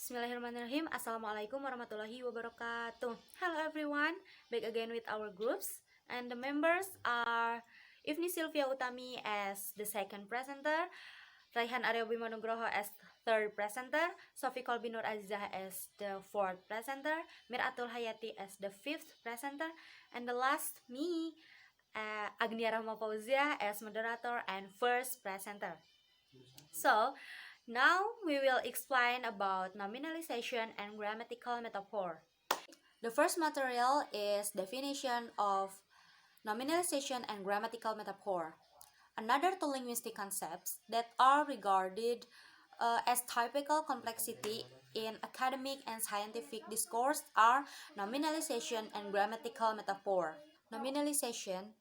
Bismillahirrahmanirrahim. Assalamualaikum warahmatullahi wabarakatuh. Hello everyone, back again with our groups, and the members are Ifny, Silvia, Utami as the second presenter, Rayhan, Aryobimo, Nugroho as third presenter, Shofy, Qolbi, Nurazizah as the fourth presenter, Mir'atul Khayati as the fifth presenter, and the last me, Aghniya Fauziah as moderator and first presenter. So now we will explain about nominalization and grammatical metaphor. The first material is definition of nominalization and grammatical metaphor. Another two linguistic concepts that are regarded as typical complexity in academic and scientific discourse are nominalization and grammatical metaphor. Nominalization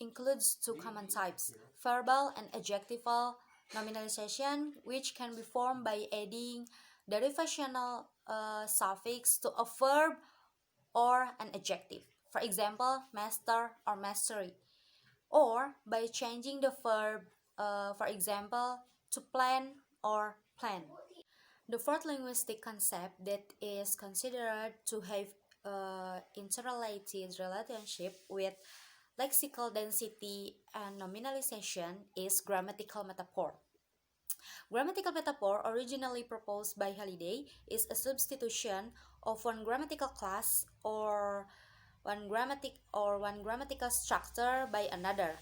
includes two common types, verbal and adjectival nominalization, which can be formed by adding derivational suffix to a verb or an adjective, for example, master or mastery, or by changing the verb, for example, to plan or plan. The fourth linguistic concept that is considered to have interrelated relationship with lexical density and nominalization is grammatical metaphor. Grammatical metaphor, originally proposed by Halliday, is a substitution of one grammatical class or one grammatical structure by another.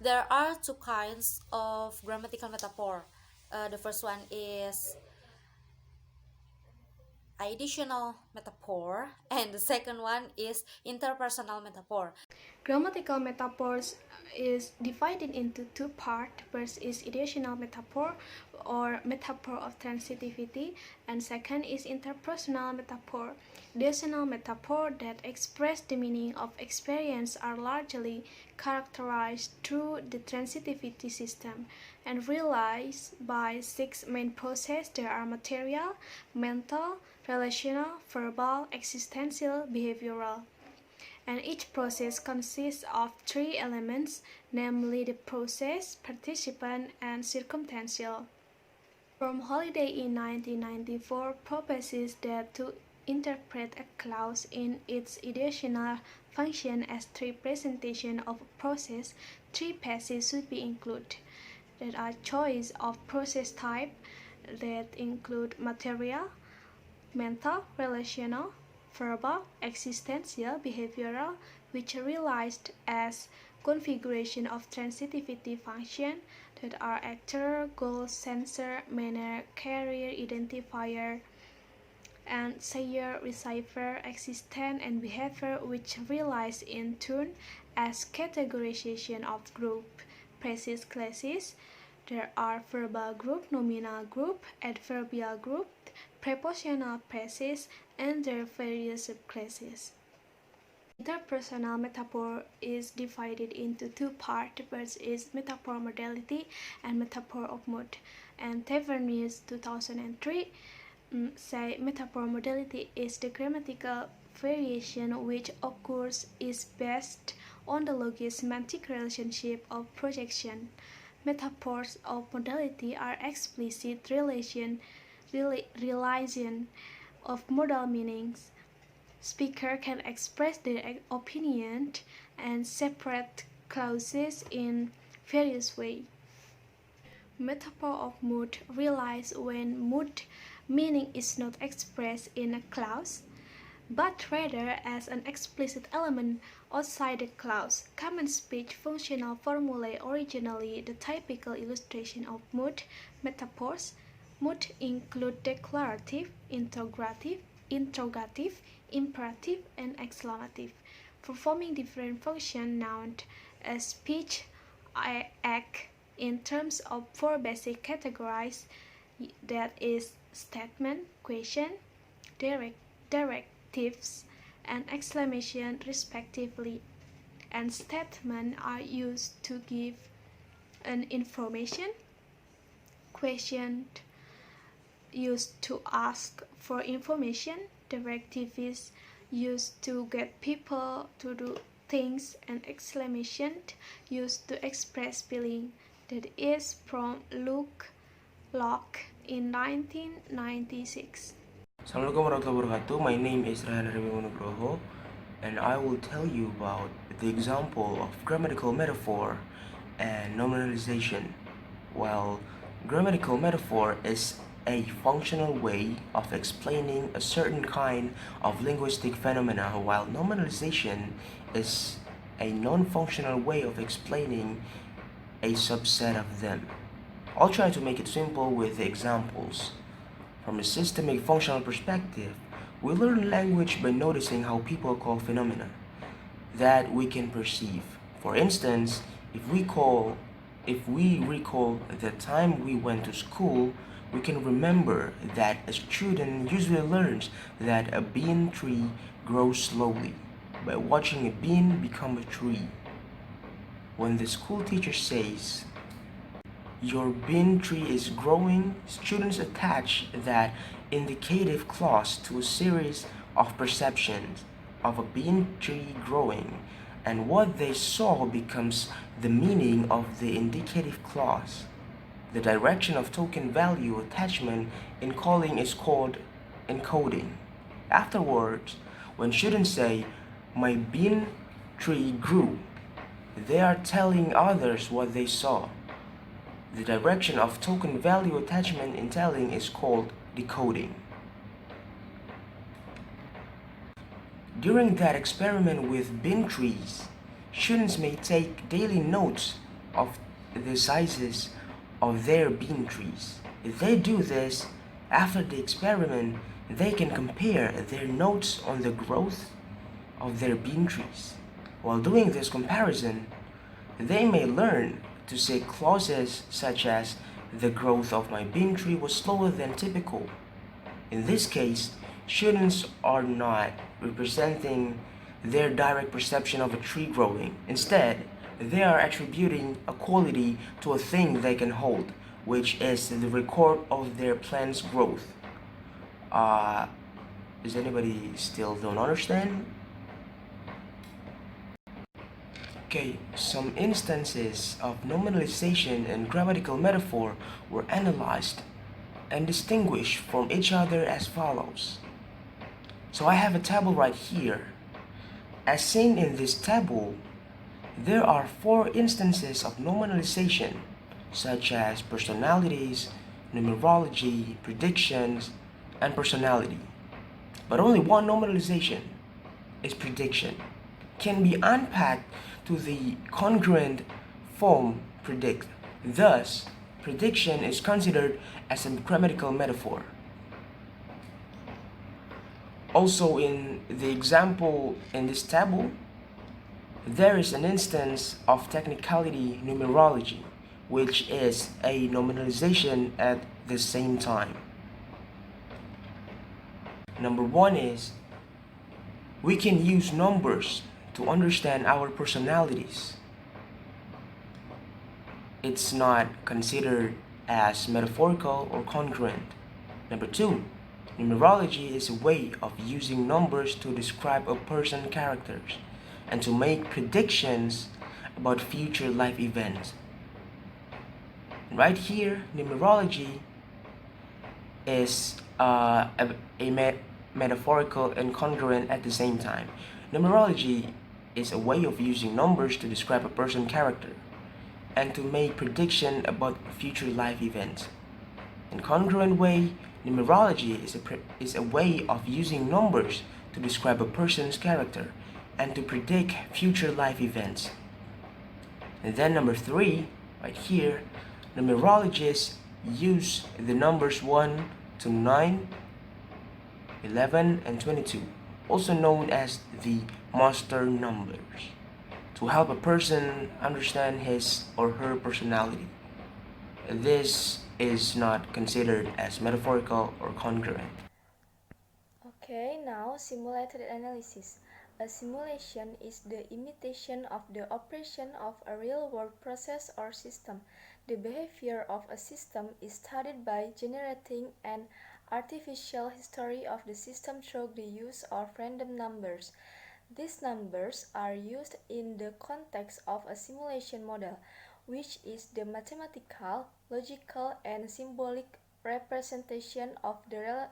There are two kinds of grammatical metaphor. The first one is additional metaphor, and the second one is interpersonal metaphor. Grammatical metaphors is divided into two parts. First is additional metaphor or metaphor of transitivity, and second is interpersonal metaphor. Additional metaphor that express the meaning of experience are largely characterized through the transitivity system and realized by six main processes. There are material, mental, relational, verbal, existential, behavioral. And each process consists of three elements, namely the process, participant, and circumstantial. From Halliday in 1994 proposes that to interpret a clause in its additional function as three presentations of a process, three phases should be included. There are choice of process type that include material, mental, relational, verbal, existential, behavioral, which are realized as configuration of transitivity function that are actor, goal, sensor, manner, carrier, identifier, and sayer, receiver, existent, and behavior, which realized in turn as categorization of group, precise classes. There are verbal group, nominal group, adverbial group, prepositional phrases, and their various subclasses. Interpersonal metaphor is divided into two parts. The first is metaphor modality and metaphor of mood. And Tavernier 2003 say metaphor modality is the grammatical variation which occurs is based on the logic-semantic relationship of projection. Metaphors of modality are explicit realization of modal meanings. Speaker can express their opinion and separate clauses in various ways. Metaphor of mood realizes when mood meaning is not expressed in a clause, but rather as an explicit element outside the clause. Common speech functional formulae originally the typical illustration of mood metaphors. Mood include declarative, interrogative, imperative, and exclamative, performing different functions known as speech act in terms of four basic categories, that is statement, question, directives, and exclamation respectively. And statements are used to give an information, question used to ask for information, directive is used to get people to do things, and exclamation used to express feeling, that is from look, in 1996. Assalamualaikum warahmatullahi wabarakatuh. My name is Rayhan Nugroho, and I will tell you about the example of grammatical metaphor and nominalization. Well, grammatical metaphor is a functional way of explaining a certain kind of linguistic phenomena, while nominalization is a non-functional way of explaining a subset of them. I'll try to make it simple with examples. From a systemic functional perspective, we learn language by noticing how people call phenomena that we can perceive. For instance, if we recall the time we went to school, we can remember that a student usually learns that a bean tree grows slowly by watching a bean become a tree. When the school teacher says, "Your bean tree is growing," students attach that indicative clause to a series of perceptions of a bean tree growing, and what they saw becomes the meaning of the indicative clause. The direction of token value attachment in calling is called encoding. Afterwards, when students say, "My bean tree grew," they are telling others what they saw. The direction of token value attachment in telling is called decoding. During that experiment with bean trees, students may take daily notes of the sizes of their bean trees. If they do this, after the experiment, they can compare their notes on the growth of their bean trees. While doing this comparison, they may learn to say clauses such as, "The growth of my bean tree was slower than typical." In this case, students are not representing their direct perception of a tree growing. Instead, they are attributing a quality to a thing they can hold, which is the record of their plant's growth. Does anybody still don't understand? Okay, some instances of nominalization and grammatical metaphor were analyzed and distinguished from each other as follows. So I have a table right here. As seen in this table, there are 4 instances of nominalization, such as personalities, numerology, predictions, and personality. But only one nominalization is prediction, can be unpacked to the congruent form predict. Thus, prediction is considered as a grammatical metaphor. Also, in the example in this table, there is an instance of technicality numerology, which is a nominalization at the same time. Number 1 is, we can use numbers to understand our personalities. It's not considered as metaphorical or congruent. Number 2, numerology is a way of using numbers to describe a person's characters and to make predictions about future life events. Right here, numerology is metaphorical and congruent at the same time. Numerology is a way of using numbers to describe a person's character and to make prediction about future life events. In congruent way, numerology is a way of using numbers to describe a person's character and to predict future life events. And then number 3, right here, numerologists use the numbers 1 to 9, 11, and 22, also known as the master numbers, to help a person understand his or her personality. This is not considered as metaphorical or congruent. Okay, now simulated analysis. A simulation is the imitation of the operation of a real-world process or system. The behavior of a system is studied by generating an artificial history of the system through the use of random numbers. These numbers are used in the context of a simulation model, which is the mathematical, logical, and symbolic representation of the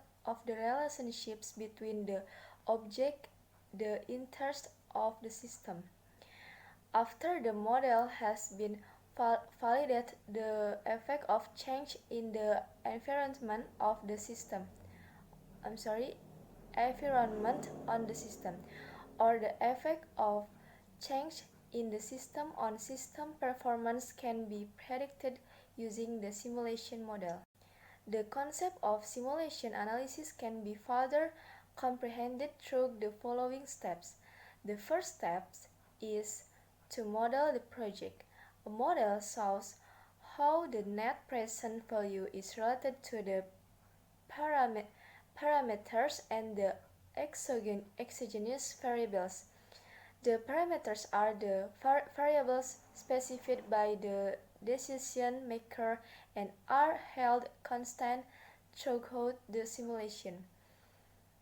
relationships between the object, the interest of the system. After the model has been validated, the effect of change in the environment of the system. Environment on the system, or the effect of change in the system on system performance can be predicted using the simulation model. The concept of simulation analysis can be further comprehended through the following steps. The first step is to model the project. A model shows how the net present value is related to the parameters and the exogenous variables. The parameters are the variables specified by the decision maker and are held constant throughout the simulation,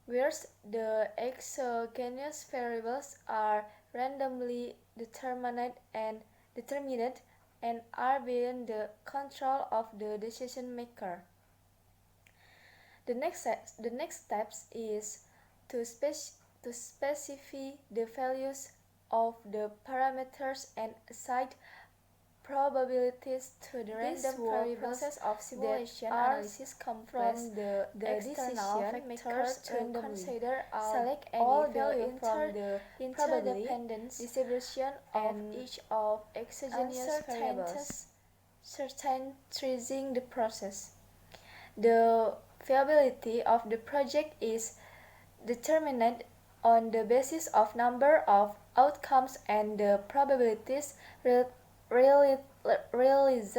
whereas the exogenous variables are randomly determined and are beyond the control of the decision maker. The next step is to specify the values of the parameters and assign probabilities to the random variables. Process of simulation analysis comes from the external factors to consider select all value from the interdependence distribution of each of exogenous variables, characterizing the process. The viability of the project is determined on the basis of number of outcomes and the probabilities realized